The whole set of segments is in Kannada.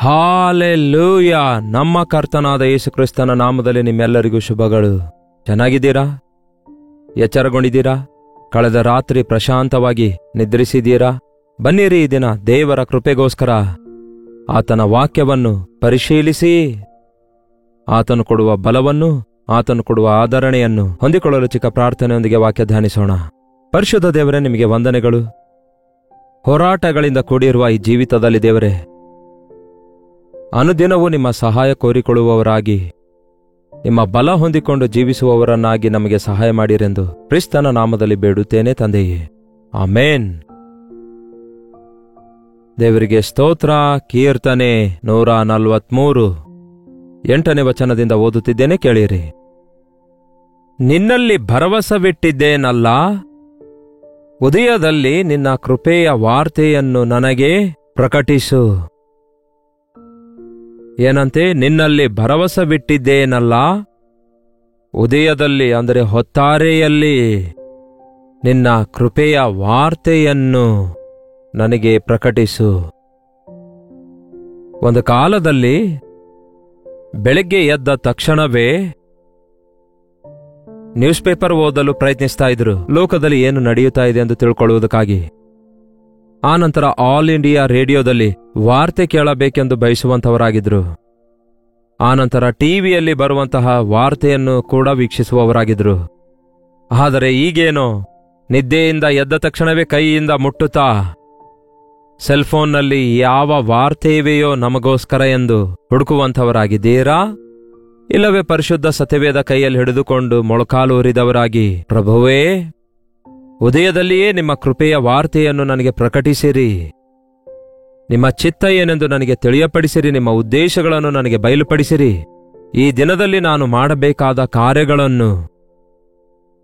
ಹಾಲೆಲೂಯ. ನಮ್ಮ ಕರ್ತನಾದ ಯೇಸು ಕ್ರಿಸ್ತನ ನಾಮದಲ್ಲಿ ನಿಮ್ಮೆಲ್ಲರಿಗೂ ಶುಭಗಳು. ಚೆನ್ನಾಗಿದ್ದೀರಾ? ಎಚ್ಚರಗೊಂಡಿದ್ದೀರಾ? ಕಳೆದ ರಾತ್ರಿ ಪ್ರಶಾಂತವಾಗಿ ನಿದ್ರಿಸಿದ್ದೀರಾ? ಬನ್ನಿರಿ, ಈ ದಿನ ದೇವರ ಕೃಪೆಗೋಸ್ಕರ ಆತನ ವಾಕ್ಯವನ್ನು ಪರಿಶೀಲಿಸಿ ಆತನು ಕೊಡುವ ಬಲವನ್ನು, ಆತನು ಕೊಡುವ ಆದರಣೆಯನ್ನು ಹೊಂದಿಕೊಳ್ಳಲು ಚಿಕ್ಕ ಪ್ರಾರ್ಥನೆಯೊಂದಿಗೆ ವಾಕ್ಯ ಧ್ಯಾನಿಸೋಣ. ಪರಿಶುದ್ಧ ದೇವರೇ, ನಿಮಗೆ ವಂದನೆಗಳು. ಹೋರಾಟಗಳಿಂದ ಕೂಡಿರುವ ಈ ಜೀವಿತದಲ್ಲಿ ದೇವರೇ, ಅನುದಿನವೂ ನಿಮ್ಮ ಸಹಾಯ ಕೋರಿಕೊಳ್ಳುವವರಾಗಿ, ನಿಮ್ಮ ಬಲ ಹೊಂದಿಕೊಂಡು ಜೀವಿಸುವವರನ್ನಾಗಿ ನಮಗೆ ಸಹಾಯ ಮಾಡಿರೆಂದು ಕ್ರಿಸ್ತನ ನಾಮದಲ್ಲಿ ಬೇಡುತ್ತೇನೆ ತಂದೆಯೇ, ಆಮೇನ್. ದೇವರಿಗೆ ಸ್ತೋತ್ರ. ಕೀರ್ತನೆ 143 8ನೇ ವಚನದಿಂದ ಓದುತ್ತಿದ್ದೇನೆ, ಕೇಳಿರಿ. ನಿನ್ನಲ್ಲಿ ಭರವಸವಿಟ್ಟಿದ್ದೇನಲ್ಲ, ಉದಯದಲ್ಲಿ ನಿನ್ನ ಕೃಪೆಯ ವಾರ್ತೆಯನ್ನು ನನಗೆ ಪ್ರಕಟಿಸು. ಏನಂತೆ? ನಿನ್ನಲ್ಲಿ ಭರವಸವಿಟ್ಟಿದ್ದೇನಲ್ಲ, ಉದಯದಲ್ಲಿ ಅಂದರೆ ಹೊತ್ತಾರೆಯಲ್ಲಿ ನಿನ್ನ ಕೃಪೆಯ ವಾರ್ತೆಯನ್ನು ನನಗೆ ಪ್ರಕಟಿಸು. ಒಂದು ಕಾಲದಲ್ಲಿ ಬೆಳಗ್ಗೆ ಎದ್ದ ತಕ್ಷಣವೇ ನ್ಯೂಸ್ ಪೇಪರ್ ಓದಲು ಪ್ರಯತ್ನಿಸ್ತಾ ಇದ್ರು, ಲೋಕದಲ್ಲಿ ಏನು ನಡೆಯುತ್ತಾ ಇದೆ ಎಂದು ತಿಳ್ಕೊಳ್ಳುವುದಕ್ಕಾಗಿ. ಆನಂತರ ಆಲ್ ಇಂಡಿಯಾ ರೇಡಿಯೋದಲ್ಲಿ ವಾರ್ತೆ ಕೇಳಬೇಕೆಂದು ಬಯಸುವಂತವರಾಗಿದ್ರು. ಆನಂತರ ಟಿವಿಯಲ್ಲಿ ಬರುವಂತಹ ವಾರ್ತೆಯನ್ನು ಕೂಡ ವೀಕ್ಷಿಸುವವರಾಗಿದ್ರು. ಆದರೆ ಈಗೇನೋ, ನಿದ್ದೆಯಿಂದ ಎದ್ದ ತಕ್ಷಣವೇ ಕೈಯಿಂದ ಮುಟ್ಟುತ್ತಾ ಸೆಲ್ಫೋನ್ನಲ್ಲಿ ಯಾವ ವಾರ್ತೆ ಇವೆಯೋ ನಮಗೋಸ್ಕರ ಎಂದು ಹುಡುಕುವಂಥವರಾಗಿದ್ದೀರಾ? ಇಲ್ಲವೇ ಪರಿಶುದ್ಧ ಸತ್ಯವೇದ ಕೈಯಲ್ಲಿ ಹಿಡಿದುಕೊಂಡು ಮೊಳಕಾಲು ಊರಿದವರಾಗಿ, ಪ್ರಭುವೇ, ಉದಯದಲ್ಲಿಯೇ ನಿಮ್ಮ ಕೃಪೆಯ ವಾರ್ತೆಯನ್ನು ನನಗೆ ಪ್ರಕಟಿಸಿರಿ, ನಿಮ್ಮ ಚಿತ್ತ ಏನೆಂದು ನನಗೆ ತಿಳಿಯಪಡಿಸಿರಿ, ನಿಮ್ಮ ಉದ್ದೇಶಗಳನ್ನು ನನಗೆ ಬಯಲುಪಡಿಸಿರಿ, ಈ ದಿನದಲ್ಲಿ ನಾನು ಮಾಡಬೇಕಾದ ಕಾರ್ಯಗಳನ್ನು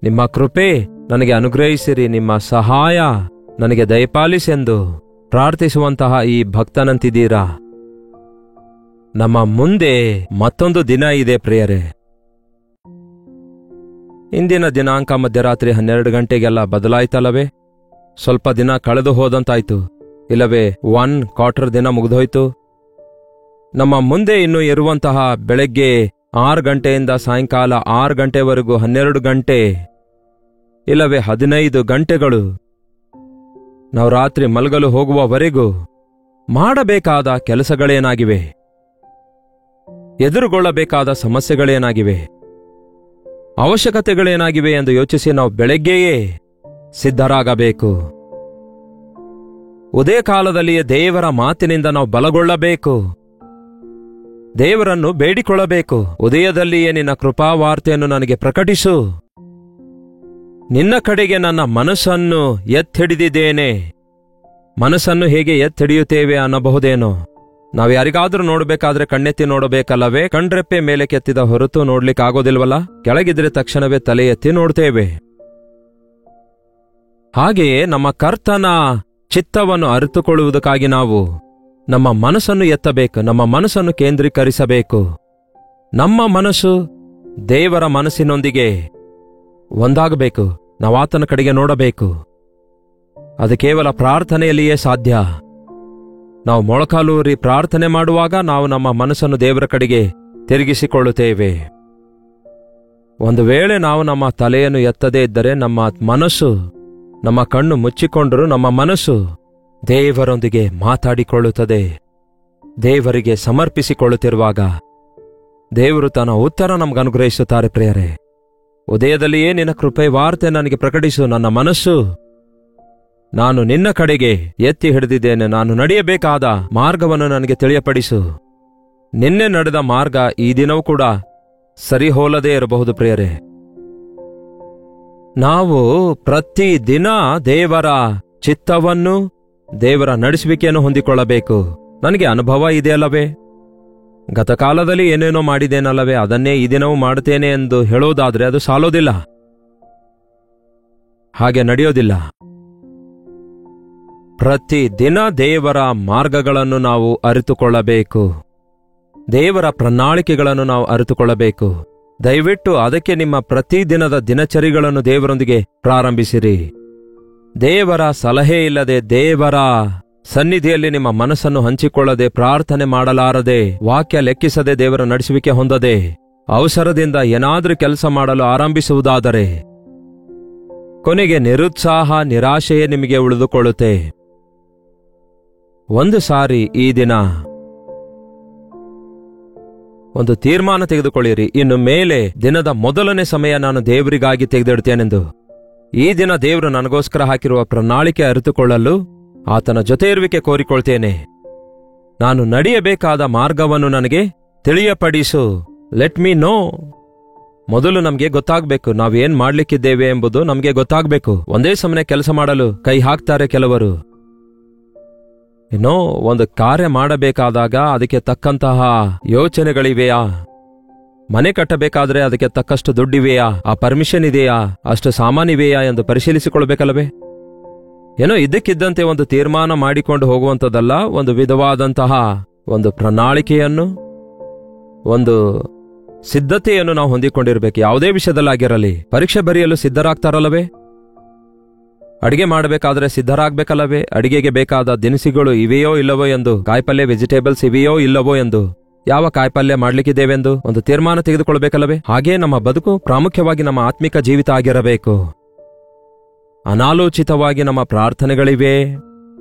ನಿಮ್ಮ ಕೃಪೆ ನನಗೆ ಅನುಗ್ರಹಿಸಿರಿ, ನಿಮ್ಮ ಸಹಾಯ ನನಗೆ ದಯಪಾಲಿಸೆಂದು ಪ್ರಾರ್ಥಿಸುವಂತಹ ಈ ಭಕ್ತನಂತಿದ್ದೀರಾ? ನಮ್ಮ ಮುಂದೆ ಮತ್ತೊಂದು ದಿನ ಇದೆ ಪ್ರಿಯರೇ. ಇಂದಿನ ದಿನಾಂಕ ಮಧ್ಯರಾತ್ರಿ 12 ಗಂಟೆಗೆಲ್ಲ ಬದಲಾಯ್ತಲ್ಲವೇ? ಸ್ವಲ್ಪ ದಿನ ಕಳೆದು ಹೋದಂತಾಯ್ತು, ಇಲ್ಲವೇ 1/4 ದಿನ ಮುಗಿದೋಯ್ತು. ನಮ್ಮ ಮುಂದೆ ಇನ್ನು ಇರುವಂತಹ ಬೆಳಗ್ಗೆ 6 ಗಂಟೆಯಿಂದ ಸಾಯಂಕಾಲ 6 ಗಂಟೆವರೆಗೂ 12 ಗಂಟೆ ಇಲ್ಲವೇ 15 ಗಂಟೆಗಳು ನಾವು ರಾತ್ರಿ ಮಲಗಲು ಹೋಗುವವರೆಗೂ ಮಾಡಬೇಕಾದ ಕೆಲಸಗಳೇನಾಗಿವೆ? ಎದುರುಗೊಳ್ಳಬೇಕಾದ ಸಮಸ್ಯೆಗಳೇನಾಗಿವೆ? ಅವಶ್ಯಕತೆಗಳೇನಾಗಿವೆ ಎಂದು ಯೋಚಿಸಿ ನಾವು ಬೆಳಗ್ಗೆಯೇ ಸಿದ್ಧರಾಗಬೇಕು. ಉದಯ ಕಾಲದಲ್ಲಿಯೇ ದೇವರ ಮಾತಿನಿಂದ ನಾವು ಬಲಗೊಳ್ಳಬೇಕು, ದೇವರನ್ನು ಬೇಡಿಕೊಳ್ಳಬೇಕು. ಉದಯದಲ್ಲಿಯೇ ನಿನ್ನ ಕೃಪಾವಾರ್ತೆಯನ್ನು ನನಗೆ ಪ್ರಕಟಿಸು, ನಿನ್ನ ಕಡೆಗೆ ನನ್ನ ಮನಸ್ಸನ್ನು ಎತ್ತಿಡಿದಿದ್ದೇನೆ. ಮನಸ್ಸನ್ನು ಹೇಗೆ ಎತ್ತಿಡಿಯುತ್ತೇವೆ ಅನ್ನಬಹುದೇನೋ? ನಾವು ಯಾರಿಗಾದ್ರೂ ನೋಡಬೇಕಾದ್ರೆ ಕಣ್ಣೆತ್ತಿ ನೋಡಬೇಕಲ್ಲವೇ? ಕಣ್ರೆಪ್ಪೆ ಮೇಲೆ ಕೆತ್ತಿದ ಹೊರತು ನೋಡ್ಲಿಕ್ಕಾಗೋದಿಲ್ವಲ್ಲ? ಕೆಳಗಿದ್ರೆ ತಕ್ಷಣವೇ ತಲೆ ಎತ್ತಿ ನೋಡ್ತೇವೆ. ಹಾಗೆಯೇ ನಮ್ಮ ಕರ್ತನ ಚಿತ್ತವನ್ನು ಅರಿತುಕೊಳ್ಳುವುದಕ್ಕಾಗಿ ನಾವು ನಮ್ಮ ಮನಸ್ಸನ್ನು ಎತ್ತಬೇಕು, ನಮ್ಮ ಮನಸ್ಸನ್ನು ಕೇಂದ್ರೀಕರಿಸಬೇಕು. ನಮ್ಮ ಮನಸ್ಸು ದೇವರ ಮನಸ್ಸಿನೊಂದಿಗೆ ಒಂದಾಗಬೇಕು, ನಾವು ಆತನ ಕಡೆಗೆ ನೋಡಬೇಕು. ಅದು ಕೇವಲ ಪ್ರಾರ್ಥನೆಯಲ್ಲಿಯೇ ಸಾಧ್ಯ. ನಾವು ಮೊಳಕಾಲೂರಿ ಪ್ರಾರ್ಥನೆ ಮಾಡುವಾಗ ನಾವು ನಮ್ಮ ಮನಸ್ಸನ್ನು ದೇವರ ಕಡೆಗೆ ತಿರುಗಿಸಿಕೊಳ್ಳುತ್ತೇವೆ. ಒಂದು ವೇಳೆ ನಾವು ನಮ್ಮ ತಲೆಯನ್ನು ಎತ್ತದೇ ಇದ್ದರೆ, ನಮ್ಮ ಮನಸ್ಸು, ನಮ್ಮ ಕಣ್ಣು ಮುಚ್ಚಿಕೊಂಡರೂ ನಮ್ಮ ಮನಸ್ಸು ದೇವರೊಂದಿಗೆ ಮಾತಾಡಿಕೊಳ್ಳುತ್ತದೆ. ದೇವರಿಗೆ ಸಮರ್ಪಿಸಿಕೊಳ್ಳುತ್ತಿರುವಾಗ ದೇವರು ತನ್ನ ಉತ್ತರ ನಮಗೆ ಅನುಗ್ರಹಿಸುತ್ತಾರೆ. ಪ್ರಿಯರೇ, ಉದಯದಲ್ಲಿಯೇ ನಿನ್ನ ಕೃಪೆ ವಾರ್ತೆ ನನಗೆ ಪ್ರಕಟಿಸು, ನನ್ನ ಮನಸ್ಸು ನಾನು ನಿನ್ನ ಕಡೆಗೆ ಎತ್ತಿ ಹಿಡಿದಿದ್ದೇನೆ, ನಾನು ನಡೆಯಬೇಕಾದ ಮಾರ್ಗವನ್ನು ನನಗೆ ತಿಳಿಯಪಡಿಸು. ನಿನ್ನೆ ನಡೆದ ಮಾರ್ಗ ಈ ದಿನವೂ ಕೂಡ ಸರಿ ಹೋಲದೇ ಇರಬಹುದು. ಪ್ರಿಯರೇ, ನಾವು ಪ್ರತಿ ದಿನ ದೇವರ ಚಿತ್ತವನ್ನು, ದೇವರ ನಡೆಸುವಿಕೆಯನ್ನು ಹೊಂದಿಕೊಳ್ಳಬೇಕು. ನನಗೆ ಅನುಭವ ಇದೆಯಲ್ಲವೇ? ಗತಕಾಲದಲ್ಲಿ ಏನೇನೋ ಮಾಡಿದ್ದೇನಲ್ಲವೇ? ಅದನ್ನೇ ಈ ದಿನವೂ ಮಾಡುತ್ತೇನೆ ಎಂದು ಹೇಳೋದಾದ್ರೆ ಅದು ಸಾಲೋದಿಲ್ಲ, ಹಾಗೆ ನಡೆಯೋದಿಲ್ಲ. ಪ್ರತಿ ದಿನ ದೇವರ ಮಾರ್ಗಗಳನ್ನು ನಾವು ಅರಿತುಕೊಳ್ಳಬೇಕು, ದೇವರ ಪ್ರಣಾಳಿಕೆಗಳನ್ನು ನಾವು ಅರಿತುಕೊಳ್ಳಬೇಕು. ದಯವಿಟ್ಟು ಅದಕ್ಕೆ ನಿಮ್ಮ ಪ್ರತಿದಿನದ ದಿನಚರಿಗಳನ್ನು ದೇವರೊಂದಿಗೆ ಪ್ರಾರಂಭಿಸಿರಿ. ದೇವರ ಸಲಹೆ ಇಲ್ಲದೆ, ದೇವರ ಸನ್ನಿಧಿಯಲ್ಲಿ ನಿಮ್ಮ ಮನಸ್ಸನ್ನು ಹಂಚಿಕೊಳ್ಳದೆ, ಪ್ರಾರ್ಥನೆ ಮಾಡಲಾರದೆ, ವಾಕ್ಯ ಲೆಕ್ಕಿಸದೆ, ದೇವರ ನಡೆಸುವಿಕೆ ಹೊಂದದೆ, ಅವಸರದಿಂದ ಏನಾದ್ರೂ ಕೆಲಸ ಮಾಡಲು ಆರಂಭಿಸುವುದಾದರೆ ಕೊನೆಗೆ ನಿರುತ್ಸಾಹ, ನಿರಾಶೆಯೇ ನಿಮಗೆ ಉಳಿದುಕೊಳ್ಳುತ್ತೆ. ಒಂದು ಸಾರಿ ಈ ದಿನ ಒಂದು ತೀರ್ಮಾನ ತೆಗೆದುಕೊಳ್ಳಿರಿ. ಇನ್ನು ಮೇಲೆ ದಿನದ ಮೊದಲನೇ ಸಮಯ ನಾನು ದೇವರಿಗಾಗಿ ತೆಗೆದಿಡ್ತೇನೆಂದು. ಈ ದಿನ ದೇವರು ನನಗೋಸ್ಕರ ಹಾಕಿರುವ ಪ್ರಣಾಳಿಕೆ ಅರಿತುಕೊಳ್ಳಲು ಆತನ ಜೊತೆ ಇರುವಿಕೆ ಕೋರಿಕೊಳ್ತೇನೆ. ನಾನು ನಡೆಯಬೇಕಾದ ಮಾರ್ಗವನ್ನು ನನಗೆ ತಿಳಿಯಪಡಿಸು. Let me no. ಮೊದಲು ನಮಗೆ ಗೊತ್ತಾಗಬೇಕು ನಾವೇನ್ ಮಾಡ್ಲಿಕ್ಕಿದ್ದೇವೆ ಎಂಬುದು ನಮಗೆ ಗೊತ್ತಾಗಬೇಕು. ಒಂದೇ ಸಮನೆ ಕೆಲಸ ಮಾಡಲು ಕೈ ಹಾಕ್ತಾರೆ ಕೆಲವರು. ಏನೋ ಒಂದು ಕಾರ್ಯ ಮಾಡಬೇಕಾದಾಗ ಅದಕ್ಕೆ ತಕ್ಕಂತಹ ಯೋಚನೆಗಳಿವೆಯಾ? ಮನೆ ಕಟ್ಟಬೇಕಾದ್ರೆ ಅದಕ್ಕೆ ತಕ್ಕಷ್ಟು ದುಡ್ಡಿವೆಯಾ? ಆ ಪರ್ಮಿಷನ್ ಇದೆಯಾ? ಅಷ್ಟು ಸಾಮಾನಿವೆಯಾ ಎಂದು ಪರಿಶೀಲಿಸಿಕೊಳ್ಬೇಕಲ್ಲವೇ? ಏನೋ ಇದ್ದಕ್ಕಿದ್ದಂತೆ ಒಂದು ತೀರ್ಮಾನ ಮಾಡಿಕೊಂಡು ಹೋಗುವಂಥದ್ದಲ್ಲ. ಒಂದು ವಿಧವಾದಂತಹ ಒಂದು ಪ್ರಣಾಳಿಕೆಯನ್ನು, ಒಂದು ಸಿದ್ಧತೆಯನ್ನು ನಾವು ಹೊಂದಿಕೊಂಡಿರ್ಬೇಕು. ಯಾವುದೇ ವಿಷಯದಲ್ಲಾಗಿರಲಿ. ಪರೀಕ್ಷೆ ಬರೆಯಲು ಸಿದ್ಧರಾಗ್ತಾರಲ್ಲವೇ? ಅಡಿಗೆ ಮಾಡಬೇಕಾದ್ರೆ ಸಿದ್ಧರಾಗಬೇಕಲ್ಲವೇ? ಅಡಿಗೆಗೆ ಬೇಕಾದ ದಿನಸಿಗಳು ಇವೆಯೋ ಇಲ್ಲವೋ ಎಂದು, ಕಾಯಿಪಲ್ಯ ವೆಜಿಟೇಬಲ್ಸ್ ಇವೆಯೋ ಇಲ್ಲವೋ ಎಂದು, ಯಾವ ಕಾಯಿಪಲ್ಯ ಮಾಡ್ಲಿಕ್ಕಿದ್ದೇವೆಂದು ಒಂದು ತೀರ್ಮಾನ ತೆಗೆದುಕೊಳ್ಬೇಕಲ್ಲವೇ? ಹಾಗೇ ನಮ್ಮ ಬದುಕು ಪ್ರಾಮುಖ್ಯವಾಗಿ ನಮ್ಮ ಆತ್ಮಿಕ ಜೀವಿತ ಆಗಿರಬೇಕು. ಅನಾಲೋಚಿತವಾಗಿ ನಮ್ಮ ಪ್ರಾರ್ಥನೆಗಳಿವೆ.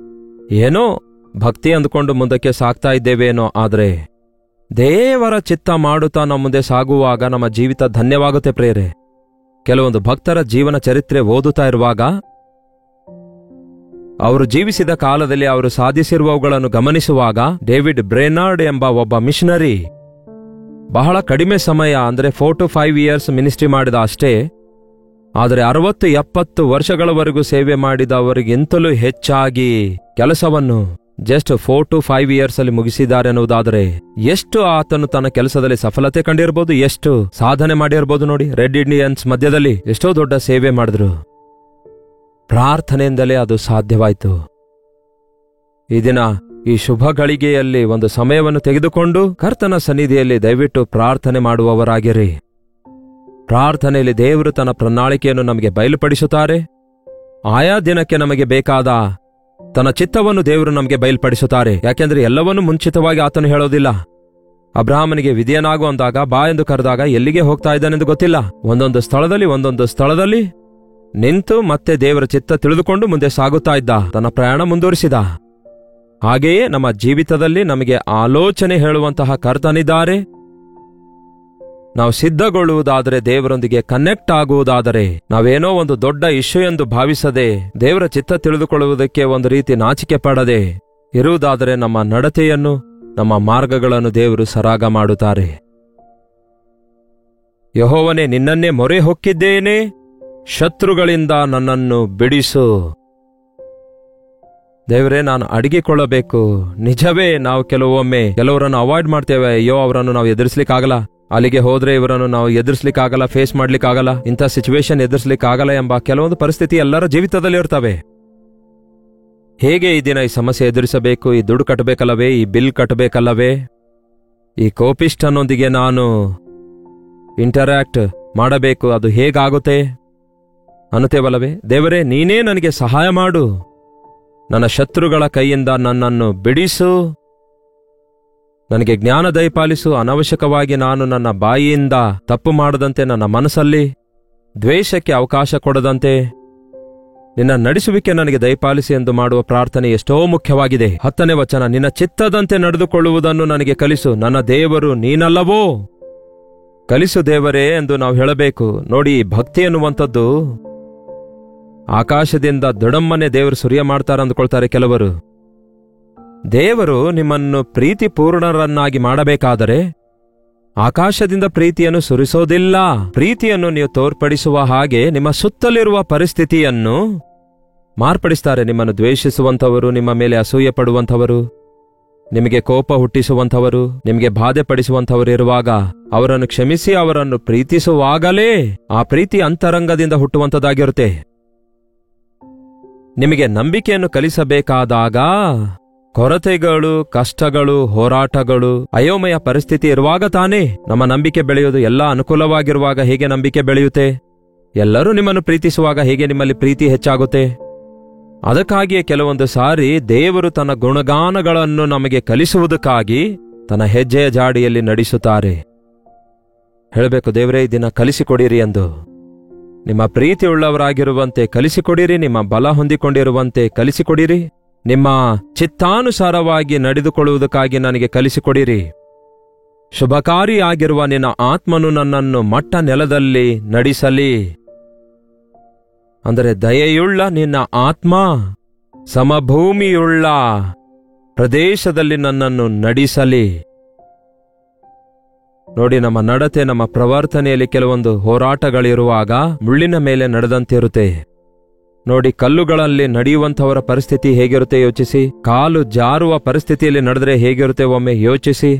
ಏನೋ ಭಕ್ತಿ ಅಂದುಕೊಂಡು ಮುಂದಕ್ಕೆ ಸಾಗ್ತಾ ಇದ್ದೇವೇನೋ, ಆದರೆ ದೇವರ ಚಿತ್ತ ಮಾಡುತ್ತಾ ನಮ್ಮ ಮುಂದೆ ಸಾಗುವಾಗ ನಮ್ಮ ಜೀವಿತ ಧನ್ಯವಾಗುತ್ತೆ ಪ್ರೇರೆ. ಕೆಲವೊಂದು ಭಕ್ತರ ಜೀವನ ಚರಿತ್ರೆ ಓದುತ್ತಾ ಇರುವಾಗ ಅವರು ಜೀವಿಸಿದ ಕಾಲದಲ್ಲಿ ಅವರು ಸಾಧಿಸಿರುವವುಗಳನ್ನು ಗಮನಿಸುವಾಗ, ಡೇವಿಡ್ ಬ್ರೇನಾರ್ಡ್ ಎಂಬ ಒಬ್ಬ ಮಿಷನರಿ ಬಹಳ ಕಡಿಮೆ ಸಮಯ, ಅಂದರೆ 4 to 5 years ಮಿನಿಸ್ಟ್ರಿ ಮಾಡಿದ ಅಷ್ಟೇ. ಆದರೆ 60-70 ವರ್ಷಗಳವರೆಗೂ ಸೇವೆ ಮಾಡಿದವರಿಗಿಂತಲೂ ಹೆಚ್ಚಾಗಿ ಕೆಲಸವನ್ನು ಜಸ್ಟ್ 4 to 5 years ಅಲ್ಲಿ ಮುಗಿಸಿದ್ದಾರೆ ಎನ್ನುವುದಾದರೆ ಎಷ್ಟು ಆತನು ತನ್ನ ಕೆಲಸದಲ್ಲಿ ಸಫಲತೆ ಕಂಡಿರಬಹುದು, ಎಷ್ಟು ಸಾಧನೆ ಮಾಡಿರಬಹುದು ನೋಡಿ. ರೆಡ್ ಇಂಡಿಯನ್ಸ್ ಮಧ್ಯದಲ್ಲಿ ಎಷ್ಟೋ ದೊಡ್ಡ ಸೇವೆ ಮಾಡಿದ್ರು. ಪ್ರಾರ್ಥನೆಯಿಂದಲೇ ಅದು ಸಾಧ್ಯವಾಯಿತು. ಈ ದಿನ ಈ ಶುಭ ಗಳಿಗೆಯಲ್ಲಿ ಒಂದು ಸಮಯವನ್ನು ತೆಗೆದುಕೊಂಡು ಕರ್ತನ ಸನ್ನಿಧಿಯಲ್ಲಿ ದಯವಿಟ್ಟು ಪ್ರಾರ್ಥನೆ ಮಾಡುವವರಾಗಿರಿ. ಪ್ರಾರ್ಥನೆಯಲ್ಲಿ ದೇವರು ತನ್ನ ಪ್ರಣಾಳಿಕೆಯನ್ನು ನಮಗೆ ಬಯಲುಪಡಿಸುತ್ತಾರೆ. ಆಯಾ ದಿನಕ್ಕೆ ನಮಗೆ ಬೇಕಾದ ತನ್ನ ಚಿತ್ತವನ್ನು ದೇವರು ನಮಗೆ ಬಯಲ್ಪಡಿಸುತ್ತಾರೆ. ಯಾಕೆಂದ್ರೆ ಎಲ್ಲವನ್ನೂ ಮುಂಚಿತವಾಗಿ ಆತನು ಹೇಳೋದಿಲ್ಲ. ಅಬ್ರಹಾಮನಿಗೆ ವಿಧಿಯನಾಗು ಅಂದಾಗ, ಬಾ ಎಂದು ಕರೆದಾಗ ಎಲ್ಲಿಗೆ ಹೋಗ್ತಾ ಇದ್ದಾನೆಂದು ಗೊತ್ತಿಲ್ಲ. ಒಂದೊಂದು ಸ್ಥಳದಲ್ಲಿ ನಿಂತು ಮತ್ತೆ ದೇವರ ಚಿತ್ತ ತಿಳಿದುಕೊಂಡು ಮುಂದೆ ಸಾಗುತ್ತಾ ಇದ್ದ. ತನ್ನ ಪ್ರಯಾಣ ಮುಂದುವರಿಸಿದ. ಹಾಗೆಯೇ ನಮ್ಮ ಜೀವಿತದಲ್ಲಿ ನಮಗೆ ಆಲೋಚನೆ ಹೇಳುವಂತಹ ಕರ್ತನಿದ್ದಾರೆ. ನಾವು ಸಿದ್ಧಗೊಳ್ಳುವುದಾದರೆ, ದೇವರೊಂದಿಗೆ ಕನೆಕ್ಟ್ ಆಗುವುದಾದರೆ, ನಾವೇನೋ ಒಂದು ದೊಡ್ಡ ಇಶ್ಯೂ ಎಂದು ಭಾವಿಸದೆ, ದೇವರ ಚಿತ್ತ ತಿಳಿದುಕೊಳ್ಳುವುದಕ್ಕೆ ಒಂದು ರೀತಿ ನಾಚಿಕೆ ಪಡದೆ ಇರುವುದಾದರೆ, ನಮ್ಮ ನಡತೆಯನ್ನು, ನಮ್ಮ ಮಾರ್ಗಗಳನ್ನು ದೇವರು ಸರಾಗ ಮಾಡುತ್ತಾರೆ. ಯೆಹೋವನೇ, ನಿನ್ನನ್ನೇ ಮೊರೆ ಹೊಕ್ಕಿದ್ದೇನೆ, ಶತ್ರುಗಳಿಂದ ನನ್ನನ್ನು ಬಿಡಿಸು. ದೇವರೇ, ನಾನು ಅಡಗಿಕೊಳ್ಳಬೇಕು. ನಿಜವೇ, ನಾವು ಕೆಲವರನ್ನು ಅವಾಯ್ಡ್ ಮಾಡ್ತೇವೆ. ಅಯ್ಯೋ, ಅವರನ್ನು ನಾವು ಎದುರಿಸ್ಲಿಕ್ಕಾಗಲ್ಲ, ಅಲ್ಲಿಗೆ ಹೋದ್ರೆ ಇವರನ್ನು ನಾವು ಎದುರಿಸ್ಲಿಕ್ಕಾಗಲ್ಲ, ಫೇಸ್ ಮಾಡ್ಲಿಕ್ಕಾಗಲ್ಲ, ಇಂಥ ಸಿಚುವೇಶನ್ ಎದುರಿಸ್ಲಿಕ್ಕಾಗಲ್ಲ ಎಂಬ ಕೆಲವೊಂದು ಪರಿಸ್ಥಿತಿ ಎಲ್ಲರ ಜೀವಿತದಲ್ಲಿ ಇರ್ತವೆ. ಹೇಗೆ ಈ ದಿನ ಈ ಸಮಸ್ಯೆ ಎದುರಿಸಬೇಕು? ಈ ದುಡ್ಡು ಕಟ್ಟಬೇಕಲ್ಲವೇ? ಈ ಬಿಲ್ ಕಟ್ಟಬೇಕಲ್ಲವೇ? ಈ ಕೋಪಿಷ್ಟನೊಂದಿಗೆ ನಾನು ಇಂಟರಾಕ್ಟ್ ಮಾಡಬೇಕು, ಅದು ಹೇಗಾಗುತ್ತೆ ಅನ್ನುತ್ತೇವಲ್ಲವೇ? ದೇವರೇ, ನೀನೇ ನನಗೆ ಸಹಾಯ ಮಾಡು. ನನ್ನ ಶತ್ರುಗಳ ಕೈಯಿಂದ ನನ್ನನ್ನು ಬಿಡಿಸು. ನನಗೆ ಜ್ಞಾನ ದಯಪಾಲಿಸು. ಅನವಶ್ಯಕವಾಗಿ ನಾನು ನನ್ನ ಬಾಯಿಯಿಂದ ತಪ್ಪು ಮಾಡದಂತೆ, ನನ್ನ ಮನಸ್ಸಲ್ಲಿ ದ್ವೇಷಕ್ಕೆ ಅವಕಾಶ ಕೊಡದಂತೆ ನಿನ್ನ ನಡೆಸುವಿಕೆ ನನಗೆ ದಯಪಾಲಿಸಿ ಎಂದು ಮಾಡುವ ಪ್ರಾರ್ಥನೆ ಎಷ್ಟೋ ಮುಖ್ಯವಾಗಿದೆ. 10ನೇ ವಚನ, ನಿನ್ನ ಚಿತ್ತದಂತೆ ನಡೆದುಕೊಳ್ಳುವುದನ್ನು ನನಗೆ ಕಲಿಸು. ನನ್ನ ದೇವರು ನೀನಲ್ಲವೋ? ಕಲಿಸು ದೇವರೇ ಎಂದು ನಾವು ಹೇಳಬೇಕು. ನೋಡಿ, ಭಕ್ತಿ ಎನ್ನುವಂಥದ್ದು ಆಕಾಶದಿಂದ ದೊಡಮ್ಮನೆ ದೇವರು ಸುರಿಯ ಮಾಡ್ತಾರೆ ಅಂದುಕೊಳ್ತಾರೆ ಕೆಲವರು. ದೇವರು ನಿಮ್ಮನ್ನು ಪ್ರೀತಿಪೂರ್ಣರನ್ನಾಗಿ ಮಾಡಬೇಕಾದರೆ ಆಕಾಶದಿಂದ ಪ್ರೀತಿಯನ್ನು ಸುರಿಸೋದಿಲ್ಲ. ಪ್ರೀತಿಯನ್ನು ನೀವು ತೋರ್ಪಡಿಸುವ ಹಾಗೆ ನಿಮ್ಮ ಸುತ್ತಲಿರುವ ಪರಿಸ್ಥಿತಿಯನ್ನು ಮಾರ್ಪಡಿಸ್ತಾರೆ. ನಿಮ್ಮನ್ನು ದ್ವೇಷಿಸುವಂಥವರು, ನಿಮ್ಮ ಮೇಲೆ ಅಸೂಯೆ ಪಡುವಂಥವರು, ನಿಮಗೆ ಕೋಪ ಹುಟ್ಟಿಸುವಂಥವರು, ನಿಮಗೆ ಬಾಧೆ ಪಡಿಸುವಂಥವರು ಇರುವಾಗ ಅವರನ್ನು ಕ್ಷಮಿಸಿ ಅವರನ್ನು ಪ್ರೀತಿಸುವಾಗಲೇ ಆ ಪ್ರೀತಿ ಅಂತರಂಗದಿಂದ ಹುಟ್ಟುವಂಥದ್ದಾಗಿರುತ್ತೆ. ನಿಮಗೆ ನಂಬಿಕೆಯನ್ನು ಕಲಿಸಬೇಕಾದಾಗ ಕೊರತೆಗಳು, ಕಷ್ಟಗಳು, ಹೋರಾಟಗಳು, ಅಯೋಮಯ ಪರಿಸ್ಥಿತಿ ಇರುವಾಗ ತಾನೇ ನಮ್ಮ ನಂಬಿಕೆ ಬೆಳೆಯುವುದು. ಎಲ್ಲ ಅನುಕೂಲವಾಗಿರುವಾಗ ಹೇಗೆ ನಂಬಿಕೆ ಬೆಳೆಯುತ್ತೆ? ಎಲ್ಲರೂ ನಿಮ್ಮನ್ನು ಪ್ರೀತಿಸುವಾಗ ಹೇಗೆ ನಿಮ್ಮಲ್ಲಿ ಪ್ರೀತಿ ಹೆಚ್ಚಾಗುತ್ತೆ? ಅದಕ್ಕಾಗಿಯೇ ಕೆಲವೊಂದು ಸಾರಿ ದೇವರು ತನ್ನ ಗುಣಗಾನಗಳನ್ನು ನಮಗೆ ಕಲಿಸುವುದಕ್ಕಾಗಿ ತನ್ನ ಹೆಜ್ಜೆಯ ಜಾಡಿಯಲ್ಲಿ ನಡೆಸುತ್ತಾರೆ. ಹೇಳಬೇಕು, ದೇವರೇ ಈ ದಿನ ಕಲಿಸಿಕೊಡಿರಿ ಎಂದು. ನಿಮ್ಮ ಪ್ರೀತಿಯುಳ್ಳವರಾಗಿರುವಂತೆ ಕಲಿಸಿಕೊಡಿರಿ, ನಿಮ್ಮ ಬಲ ಹೊಂದಿಕೊಂಡಿರುವಂತೆ ಕಲಿಸಿಕೊಡಿರಿ, ನಿಮ್ಮ ಚಿತ್ತಾನುಸಾರವಾಗಿ ನಡೆದುಕೊಳ್ಳುವುದಕ್ಕಾಗಿ ನನಗೆ ಕಲಿಸಿಕೊಡಿರಿ. ಶುಭಕಾರಿಯಾಗಿರುವ ನಿನ್ನ ಆತ್ಮನು ನನ್ನನ್ನು ಮಟ್ಟ ನೆಲದಲ್ಲಿ ನಡೆಸಲಿ. ಅಂದರೆ ದಯೆಯುಳ್ಳ ನಿನ್ನ ಆತ್ಮ ಸಮಭೂಮಿಯುಳ್ಳ ಪ್ರದೇಶದಲ್ಲಿ ನನ್ನನ್ನು ನಡೆಸಲಿ. ನೋಡಿ, ನಮ್ಮ ನಡತೆ, ನಮ್ಮ ಪ್ರವರ್ತನೆಯಲ್ಲಿ ಕೆಲವೊಂದು ಹೋರಾಟಗಳಿರುವಾಗ ಮುಳ್ಳಿನ ಮೇಲೆ ನಡೆದಂತಿರುತ್ತೆ. ನೋಡಿ, ಕಲ್ಲುಗಳಲ್ಲಿ ನಡೆಯುವಂಥವರ ಪರಿಸ್ಥಿತಿ ಹೇಗಿರುತ್ತೆ ಯೋಚಿಸಿ. ಕಾಲು ಜಾರುವ ಪರಿಸ್ಥಿತಿಯಲ್ಲಿ ನಡೆದ್ರೆ ಹೇಗಿರುತ್ತೆ ಒಮ್ಮೆ ಯೋಚಿಸಿ.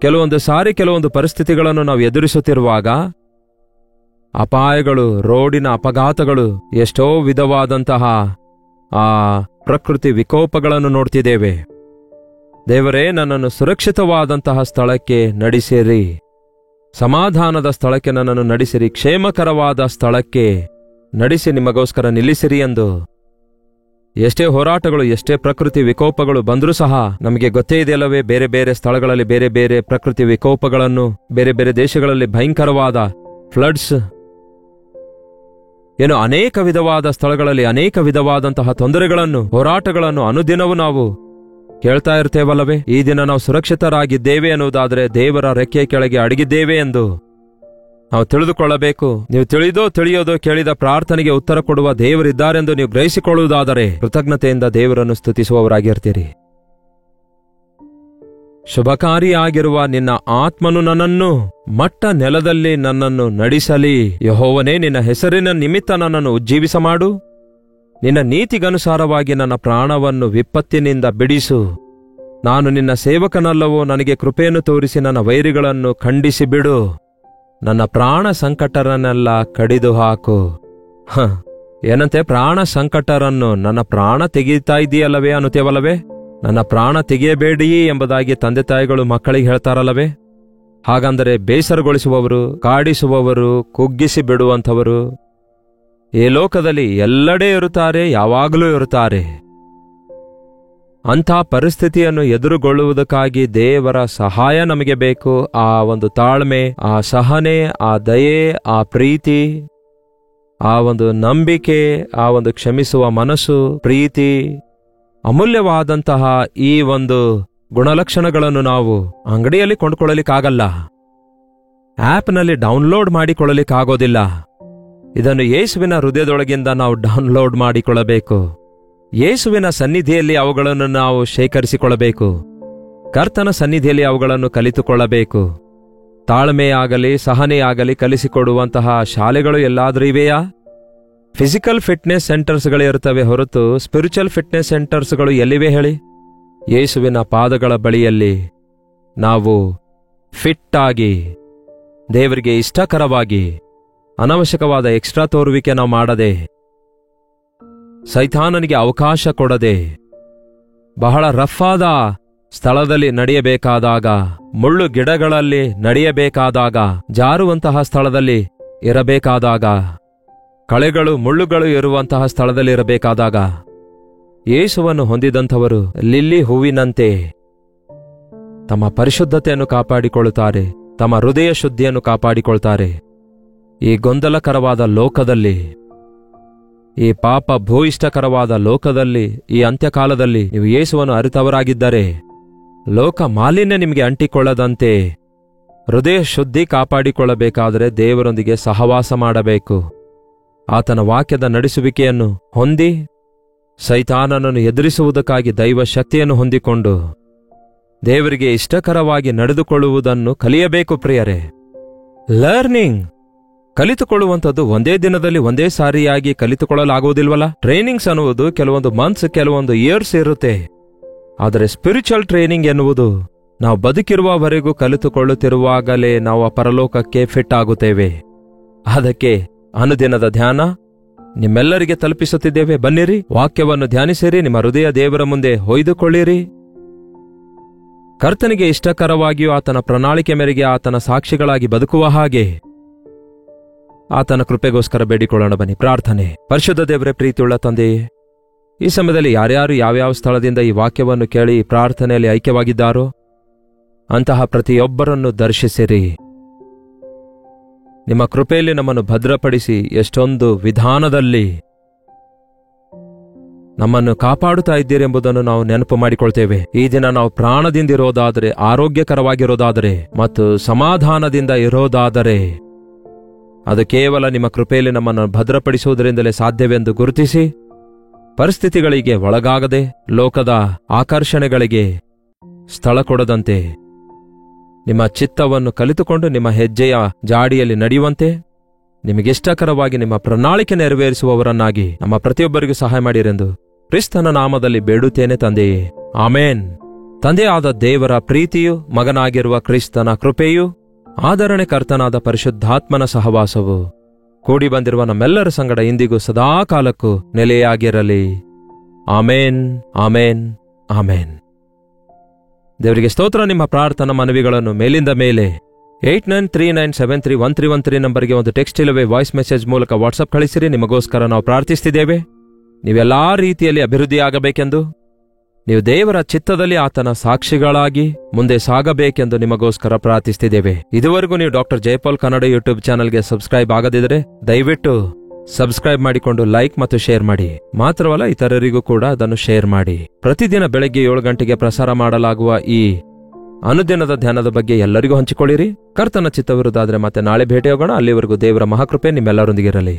ಕೆಲವೊಂದು ಸಾರಿ ಕೆಲವೊಂದು ಪರಿಸ್ಥಿತಿಗಳನ್ನು ನಾವು ಎದುರಿಸುತ್ತಿರುವಾಗ ಅಪಾಯಗಳು, ರೋಡಿನ ಅಪಘಾತಗಳು, ಎಷ್ಟೋ ವಿಧವಾದಂತಹ ಆ ಪ್ರಕೃತಿ ವಿಕೋಪಗಳನ್ನು ನೋಡ್ತಿದ್ದೇವೆ. ದೇವರೇ, ನನ್ನನ್ನು ಸುರಕ್ಷಿತವಾದಂತಹ ಸ್ಥಳಕ್ಕೆ ನಡೆಸಿರಿ, ಸಮಾಧಾನದ ಸ್ಥಳಕ್ಕೆ ನನ್ನನ್ನು ನಡೆಸಿರಿ, ಕ್ಷೇಮಕರವಾದ ಸ್ಥಳಕ್ಕೆ ನಡೆಸಿ ನಿಮಗೋಸ್ಕರ ನಿಲ್ಲಿಸಿರಿ ಎಂದು. ಎಷ್ಟೇ ಹೋರಾಟಗಳು, ಎಷ್ಟೇ ಪ್ರಕೃತಿ ವಿಕೋಪಗಳು ಬಂದರೂ ಸಹ ನಮಗೆ ಗೊತ್ತೇ ಇದೆಯಲ್ಲವೇ, ಬೇರೆ ಬೇರೆ ಸ್ಥಳಗಳಲ್ಲಿ ಬೇರೆ ಬೇರೆ ಪ್ರಕೃತಿ ವಿಕೋಪಗಳನ್ನು, ಬೇರೆ ಬೇರೆ ದೇಶಗಳಲ್ಲಿ ಭಯಂಕರವಾದ ಫ್ಲಡ್ಸ್, ಏನು ಅನೇಕ ವಿಧವಾದ ಸ್ಥಳಗಳಲ್ಲಿ ಅನೇಕ ವಿಧವಾದಂತಹ ತೊಂದರೆಗಳನ್ನು, ಹೋರಾಟಗಳನ್ನು ಅನುದಿನವೂ ನಾವು ಕೇಳ್ತಾ ಇರ್ತೇವಲ್ಲವೇ. ಈ ದಿನ ನಾವು ಸುರಕ್ಷಿತರಾಗಿದ್ದೇವೆ ಎನ್ನುವುದಾದರೆ ದೇವರ ರೆಕ್ಕೆಯ ಕೆಳಗೆ ಅಡಗಿದ್ದೇವೆ ಎಂದು ನಾವು ತಿಳಿದುಕೊಳ್ಳಬೇಕು. ನೀವು ತಿಳಿಯೋದೋ ಕೇಳಿದ ಪ್ರಾರ್ಥನೆಗೆ ಉತ್ತರ ಕೊಡುವ ದೇವರಿದ್ದಾರೆಂದು ನೀವು ಗ್ರಹಿಸಿಕೊಳ್ಳುವುದಾದರೆ ಕೃತಜ್ಞತೆಯಿಂದ ದೇವರನ್ನು ಸ್ತುತಿಸುವವರಾಗಿರ್ತೀರಿ. ಶುಭಕಾರಿಯಾಗಿರುವ ನಿನ್ನ ಆತ್ಮನು ನನ್ನನ್ನು ಮಟ್ಟ ನೆಲದಲ್ಲಿ ನನ್ನನ್ನು ನಡೆಸಲಿ. ಯೆಹೋವನೇ, ನಿನ್ನ ಹೆಸರಿನ ನಿಮಿತ್ತ ನನ್ನನ್ನು ಉಜ್ಜೀವಿಸ ಮಾಡು. ನಿನ್ನ ನೀತಿಗನುಸಾರವಾಗಿ ನನ್ನ ಪ್ರಾಣವನ್ನು ವಿಪತ್ತಿನಿಂದ ಬಿಡಿಸು. ನಾನು ನಿನ್ನ ಸೇವಕನಲ್ಲವೋ, ನನಗೆ ಕೃಪೆಯನ್ನು ತೋರಿಸಿ ನನ್ನ ವೈರಿಗಳನ್ನು ಖಂಡಿಸಿ ಬಿಡು. ನನ್ನ ಪ್ರಾಣ ಸಂಕಟರನ್ನೆಲ್ಲ ಕಡಿದು ಹಾಕು. ಏನಂತೆ, ಪ್ರಾಣ ಸಂಕಟರನ್ನು, ನನ್ನ ಪ್ರಾಣ ತೆಗೀತಾ ಇದೆಯಲ್ಲವೇ ಅನ್ನುತ್ತೇವಲ್ಲವೇ. ನನ್ನ ಪ್ರಾಣ ತೆಗೆಯಬೇಡಿ ಎಂಬುದಾಗಿ ತಂದೆ ತಾಯಿಗಳು ಮಕ್ಕಳಿಗೆ ಹೇಳ್ತಾರಲ್ಲವೇ. ಹಾಗಂದರೆ ಬೇಸರಗೊಳಿಸುವವರು, ಕಾಡಿಸುವವರು, ಕುಗ್ಗಿಸಿ ಬಿಡುವಂಥವರು ಈ ಲೋಕದಲ್ಲಿ ಎಲ್ಲೆಡೆ ಇರುತ್ತಾರೆ, ಯಾವಾಗಲೂ ಇರುತ್ತಾರೆ. ಅಂಥ ಪರಿಸ್ಥಿತಿಯನ್ನು ಎದುರುಗೊಳ್ಳುವುದಕ್ಕಾಗಿ ದೇವರ ಸಹಾಯ ನಮಗೆ ಬೇಕು. ಆ ಒಂದು ತಾಳ್ಮೆ, ಆ ಸಹನೆ, ಆ ದಯೆ, ಆ ಪ್ರೀತಿ, ಆ ಒಂದು ನಂಬಿಕೆ, ಆ ಒಂದು ಕ್ಷಮಿಸುವ ಮನಸ್ಸು, ಪ್ರೀತಿ, ಅಮೂಲ್ಯವಾದಂತಹ ಈ ಒಂದು ಗುಣಲಕ್ಷಣಗಳನ್ನು ನಾವು ಅಂಗಡಿಯಲ್ಲಿ ಕೊಂಡುಕೊಳ್ಳಲಿಕ್ಕಾಗಲ್ಲ, ಆಪ್ನಲ್ಲಿ ಡೌನ್ಲೋಡ್ ಮಾಡಿಕೊಳ್ಳಲಿಕ್ಕಾಗೋದಿಲ್ಲ. ಇದನ್ನು ಯೇಸುವಿನ ಹೃದಯದೊಳಗಿಂದ ನಾವು ಡೌನ್ಲೋಡ್ ಮಾಡಿಕೊಳ್ಳಬೇಕು. ಯೇಸುವಿನ ಸನ್ನಿಧಿಯಲ್ಲಿ ಅವುಗಳನ್ನು ನಾವು ಶೇಖರಿಸಿಕೊಳ್ಳಬೇಕು. ಕರ್ತನ ಸನ್ನಿಧಿಯಲ್ಲಿ ಅವುಗಳನ್ನು ಕಲಿತುಕೊಳ್ಳಬೇಕು. ತಾಳ್ಮೆಯಾಗಲಿ ಸಹನೆಯಾಗಲಿ ಕಲಿಸಿಕೊಡುವಂತಹ ಶಾಲೆಗಳು ಎಲ್ಲಾದರೂ ಇವೆಯಾ? ಫಿಸಿಕಲ್ ಫಿಟ್ನೆಸ್ ಸೆಂಟರ್ಸ್ಗಳಿರುತ್ತವೆ ಹೊರತು ಸ್ಪಿರಿಚುವಲ್ ಫಿಟ್ನೆಸ್ ಸೆಂಟರ್ಸ್ಗಳು ಎಲ್ಲಿವೆ ಹೇಳಿ? ಯೇಸುವಿನ ಪಾದಗಳ ಬಳಿಯಲ್ಲಿ ನಾವು ಫಿಟ್ ಆಗಿ, ದೇವರಿಗೆ ಇಷ್ಟಕರವಾಗಿ, ಅನವಶ್ಯಕವಾದ ಎಕ್ಸ್ಟ್ರಾ ತೋರುವಿಕೆ ನಾವು ಮಾಡದೆ, ಸೈತಾನನಿಗೆ ಅವಕಾಶ ಕೊಡದೆ, ಬಹಳ ರಫಾದ ಸ್ಥಳದಲ್ಲಿ ನಡೆಯಬೇಕಾದಾಗ, ಮುಳ್ಳು ಗಿಡಗಳಲ್ಲಿ ನಡೆಯಬೇಕಾದಾಗ, ಜಾರುವಂತಹ ಸ್ಥಳದಲ್ಲಿ ಇರಬೇಕಾದಾಗ, ಕಳೆಗಳು ಮುಳ್ಳುಗಳು ಇರುವಂತಹ ಸ್ಥಳದಲ್ಲಿ ಇರಬೇಕಾದಾಗ, ಯೇಸುವನ್ನು ಹೊಂದಿದಂಥವರು ಲಿಲ್ಲಿ ಹೂವಿನಂತೆ ತಮ್ಮ ಪರಿಶುದ್ಧತೆಯನ್ನು ಕಾಪಾಡಿಕೊಳ್ಳುತ್ತಾರೆ, ತಮ್ಮ ಹೃದಯ ಶುದ್ಧಿಯನ್ನು ಕಾಪಾಡಿಕೊಳ್ತಾರೆ. ಈ ಗೊಂದಲಕರವಾದ ಲೋಕದಲ್ಲಿ, ಈ ಪಾಪ ಭೂಯಿಷ್ಠಕರವಾದ ಲೋಕದಲ್ಲಿ, ಈ ಅಂತ್ಯಕಾಲದಲ್ಲಿ ನೀವು ಯೇಸುವನ್ನು ಅರಿತವರಾಗಿದ್ದರೆ ಲೋಕ ಮಾಲಿನ್ಯ ನಿಮಗೆ ಅಂಟಿಕೊಳ್ಳದಂತೆ ಹೃದಯ ಶುದ್ಧಿ ಕಾಪಾಡಿಕೊಳ್ಳಬೇಕಾದರೆ ದೇವರೊಂದಿಗೆ ಸಹವಾಸ ಮಾಡಬೇಕು. ಆತನ ವಾಕ್ಯದ ನಡೆಸುವಿಕೆಯನ್ನು ಹೊಂದಿ ಸೈತಾನನನ್ನು ಎದುರಿಸುವುದಕ್ಕಾಗಿ ದೈವ ಶಕ್ತಿಯನ್ನು ಹೊಂದಿಕೊಂಡು ದೇವರಿಗೆ ಇಷ್ಟಕರವಾಗಿ ನಡೆದುಕೊಳ್ಳುವುದನ್ನು ಕಲಿಯಬೇಕು. ಪ್ರಿಯರೇ, ಲರ್ನಿಂಗ್, ಕಲಿತುಕೊಳ್ಳುವಂಥದ್ದು ಒಂದೇ ದಿನದಲ್ಲಿ ಒಂದೇ ಸಾರಿಯಾಗಿ ಕಲಿತುಕೊಳ್ಳಲಾಗುವುದಿಲ್ವಲ್ಲ. ಟ್ರೈನಿಂಗ್ಸ್ ಅನ್ನುವುದು ಕೆಲವೊಂದು ಮಂತ್ಸ್, ಕೆಲವೊಂದು ಇಯರ್ಸ್ ಇರುತ್ತೆ. ಆದರೆ ಸ್ಪಿರಿಚುವಲ್ ಟ್ರೈನಿಂಗ್ ಎನ್ನುವುದು ನಾವು ಬದುಕಿರುವವರೆಗೂ ಕಲಿತುಕೊಳ್ಳುತ್ತಿರುವಾಗಲೇ ನಾವು ಆ ಪರಲೋಕಕ್ಕೆ ಫಿಟ್ ಆಗುತ್ತೇವೆ. ಅದಕ್ಕೆ ಅನುದಿನದ ಧ್ಯಾನ ನಿಮ್ಮೆಲ್ಲರಿಗೆ ತಲುಪಿಸುತ್ತಿದ್ದೇವೆ. ಬನ್ನಿರಿ, ವಾಕ್ಯವನ್ನು ಧ್ಯಾನಿಸಿರಿ, ನಿಮ್ಮ ಹೃದಯ ದೇವರ ಮುಂದೆ ಹೊಯ್ದುಕೊಳ್ಳಿರಿ. ಕರ್ತನಿಗೆ ಇಷ್ಟಕರವಾಗಿಯೂ ಆತನ ಪ್ರಣಾಳಿಕೆ ಮೇರೆಗೆ ಆತನ ಸಾಕ್ಷಿಗಳಾಗಿ ಬದುಕುವ ಹಾಗೆ ಆತನ ಕೃಪೆಗೋಸ್ಕರ ಬೇಡಿಕೊಳ್ಳೋಣ. ಬನ್ನಿ ಪ್ರಾರ್ಥನೆ. ಪರಿಶುದ್ಧ ದೇವರೇ, ಪ್ರೀತಿಯುಳ್ಳ ತಂದೆಯೇ, ಈ ಸಮಯದಲ್ಲಿ ಯಾರ್ಯಾರು ಯಾವ್ಯಾವ ಸ್ಥಳದಿಂದ ಈ ವಾಕ್ಯವನ್ನು ಕೇಳಿ ಈ ಪ್ರಾರ್ಥನೆಯಲ್ಲಿ ಐಕ್ಯವಾಗಿದ್ದಾರೋ ಅಂತಹ ಪ್ರತಿಯೊಬ್ಬರನ್ನು ದರ್ಶಿಸಿರಿ. ನಿಮ್ಮ ಕೃಪೆಯಲ್ಲಿ ನಮ್ಮನ್ನು ಭದ್ರಪಡಿಸಿ ಎಷ್ಟೊಂದು ವಿಧಾನದಲ್ಲಿ ನಮ್ಮನ್ನು ಕಾಪಾಡುತ್ತಾ ಇದ್ದೀರೆಂಬುದನ್ನು ನಾವು ನೆನಪು ಮಾಡಿಕೊಳ್ತೇವೆ. ಈ ದಿನ ನಾವು ಪ್ರಾಣದಿಂದಿರೋದಾದರೆ, ಆರೋಗ್ಯಕರವಾಗಿರೋದಾದರೆ ಮತ್ತು ಸಮಾಧಾನದಿಂದ ಇರೋದಾದರೆ ಅದು ಕೇವಲ ನಿಮ್ಮ ಕೃಪೆಯಲ್ಲಿ ನಮ್ಮನ್ನು ಭದ್ರಪಡಿಸುವುದರಿಂದಲೇ ಸಾಧ್ಯವೆಂದು ಗುರುತಿಸಿ, ಪರಿಸ್ಥಿತಿಗಳಿಗೆ ಒಳಗಾಗದೆ, ಲೋಕದ ಆಕರ್ಷಣೆಗಳಿಗೆ ಸ್ಥಳ ಕೊಡದಂತೆ, ನಿಮ್ಮ ಚಿತ್ತವನ್ನು ಕಲಿತುಕೊಂಡು ನಿಮ್ಮ ಹೆಜ್ಜೆಯ ಜಾಡಿಯಲ್ಲಿ ನಡೆಯುವಂತೆ, ನಿಮಗಿಷ್ಟಕರವಾಗಿ ನಿಮ್ಮ ಪ್ರಣಾಳಿಕೆ ನೆರವೇರಿಸುವವರನ್ನಾಗಿ ನಮ್ಮ ಪ್ರತಿಯೊಬ್ಬರಿಗೂ ಸಹಾಯ ಮಾಡಿರೆಂದು ಕ್ರಿಸ್ತನ ನಾಮದಲ್ಲಿ ಬೇಡುತ್ತೇನೆ ತಂದೆಯೇ, ಆಮೇನ್. ತಂದೆಯಾದ ದೇವರ ಪ್ರೀತಿಯು, ಮಗನಾಗಿರುವ ಕ್ರಿಸ್ತನ ಕೃಪೆಯು, ಆದರಣೆ ಕರ್ತನಾದ ಪರಿಶುದ್ಧಾತ್ಮನ ಸಹವಾಸವು ಕೂಡಿ ಬಂದಿರುವ ನಮ್ಮೆಲ್ಲರ ಸಂಗಡ ಇಂದಿಗೂ ಸದಾಕಾಲಕ್ಕೂ ನೆಲೆಯಾಗಿರಲಿ. ಆಮೇನ್, ಆಮೇನ್, ಆಮೇನ್. ದೇವರಿಗೆ ಸ್ತೋತ್ರ. ನಿಮ್ಮ ಪ್ರಾರ್ಥನಾ ಮನವಿಗಳನ್ನು ಮೇಲಿಂದ ಮೇಲೆ 8939731313 ನಂಬರ್ಗೆ ಒಂದು ಟೆಕ್ಸ್ಟ್ ಇಲ್ಲವೇ ವಾಯ್ಸ್ ಮೆಸೇಜ್ ಮೂಲಕ ವಾಟ್ಸಪ್ ಕಳಿಸಿರಿ. ನಿಮಗೋಸ್ಕರ ನಾವು ಪ್ರಾರ್ಥಿಸ್ತಿದ್ದೇವೆ. ನೀವೆಲ್ಲಾ ರೀತಿಯಲ್ಲಿ ಅಭಿವೃದ್ಧಿಯಾಗಬೇಕೆಂದು, ನೀವು ದೇವರ ಚಿತ್ತದಲ್ಲಿ ಆತನ ಸಾಕ್ಷಿಗಳಾಗಿ ಮುಂದೆ ಸಾಗಬೇಕೆಂದು ನಿಮಗೋಸ್ಕರ ಪ್ರಾರ್ಥಿಸ್ತಿದ್ದೇವೆ. ಇದುವರೆಗೂ ನೀವು ಡಾಕ್ಟರ್ ಜಯಪಾಲ್ ಕನ್ನಡ ಯೂಟ್ಯೂಬ್ ಚಾನಲ್ಗೆ ಸಬ್ಸ್ಕ್ರೈಬ್ ಆಗದಿದ್ದರೆ ದಯವಿಟ್ಟು ಸಬ್ಸ್ಕ್ರೈಬ್ ಮಾಡಿಕೊಂಡು ಲೈಕ್ ಮತ್ತು ಶೇರ್ ಮಾಡಿ. ಮಾತ್ರವಲ್ಲ, ಇತರರಿಗೂ ಕೂಡ ಅದನ್ನು ಶೇರ್ ಮಾಡಿ. ಪ್ರತಿದಿನ ಬೆಳಗ್ಗೆ 7 ಗಂಟೆಗೆ ಪ್ರಸಾರ ಮಾಡಲಾಗುವ ಈ ಅನುದಿನದ ಧ್ಯಾನದ ಬಗ್ಗೆ ಎಲ್ಲರಿಗೂ ಹಂಚಿಕೊಳ್ಳಿರಿ. ಕರ್ತನ ಚಿತ್ತವಿರುವುದಾದರೆ ಮತ್ತೆ ನಾಳೆ ಭೇಟಿಯಾಗೋಣ. ಅಲ್ಲಿವರೆಗೂ ದೇವರ ಮಹಾಕೃಪೆ ನಿಮ್ಮೆಲ್ಲರೊಂದಿಗಿರಲಿ.